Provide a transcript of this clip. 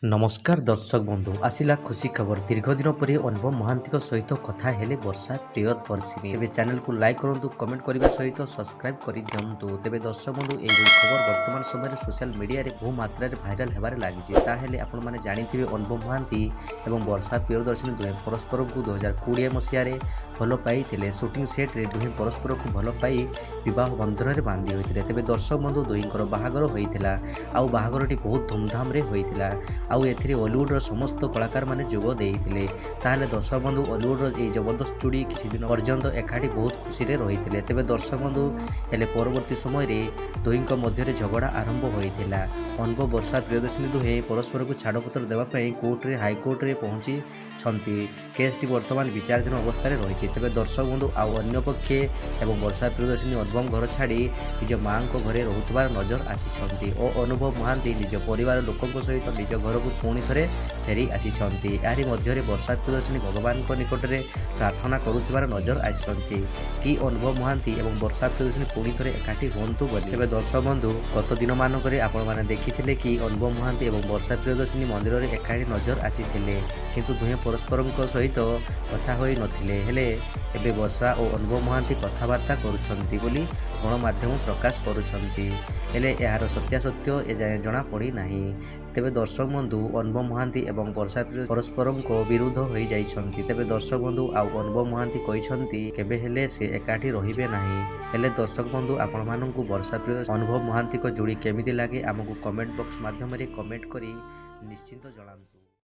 नमस्कार दर्शक बंधु आसिला खुशी खबर दीर्घ दिन पर अनुपम महांती सहित कथा हेले वर्षा प्रियदर्शिनी तेज चैनल को लाइक करूँ कमेंट करने सहित सब्सक्राइब कर दिंतु तेज दर्शक बंधु यही खबर वर्तमान समय सोशल मीडिया रे बहु मात्रा भाइराल होबार लगी आपण मैंने जानते अनुपम महांती और वर्षा प्रियदर्शिनी दुहे परस्पर को 2020 मसीह भल पाई सुटिंग सेट रे दुहे परस्पर को भल पाई विवाह बंधन में बांधि होते तेज दर्शक बंधु दुहींकर बाहागर होता आउ बाहागरटी बहुत धूमधाम रे होता आउ एथिरे हॉलीवुड समस्त कलाकार माने जोग देइथिले ताहले दर्शक बंधु हॉलीवुड ए जबरदस्त जोड़ी किसी दिन पर्यंत एकाठी बहुत खुशी रे रहिथिले तेबे दर्शक बंधु हेले परवर्ती समय रे दुहींक मध्य झगड़ा आरंभ होइथिला अनुपम वर्षा प्रियदर्शिनी दुहे परस्पर को छाड़पत्र देवा पई कोर्ट रे हाई कोर्ट रे पहुंची छंती केसटी वर्तमान विचाराधीन अवस्था रे रहिछि तेबे दर्शक बंधु आउ अन्य पक्षे एवं वर्षा प्रियदर्शिनी अनुपम घर छाड़ी निज मां को घरे रहुतबार नजर आसी और अनुभव महांती निज परिवार लोकों सहित निज घर को पुणी थे फेरी आसी यारी मध्य वर्षा प्रियदर्शिनी भगवान निकट में प्रार्थना करुथिबार नजर आसी कि अनुभव महांती और वर्षा प्रियदर्शिनी पुणी थे एकाठी हुंतु बोली तेज दर्शक बंधु गत दिन मानक आपण मैंने देखिथिले कि अनुभव महांती और वर्षा प्रियदर्शिनी मंदिर में एकाठी नजर आसी किंतु दुहे परस्पर सहित कथा होई नथिले हेले एबे वर्षा और अनुभव महांती कथबार्ता करुछंती बोली गणमाध्यम प्रकाश करुछंती हेले यार सत्यासत्य एजाए जना पड़ी नाही तेबे दर्शक बंधु अनुभव महांती और वर्षा परस्पर विरुद्ध हो जाइछंती तेबे दर्शक बंधु आउ अनुभव महांती कहिछंती केबे हेले से एकाठी रहिबे नाही हेले दर्शक बंधु आपण माननकु वर्षा प्रिय अनुभव महांती को जोड़ी केमिति लागे आमको कमेंट बॉक्स माध्यम रे कमेंट करी निश्चिंत जणांतु।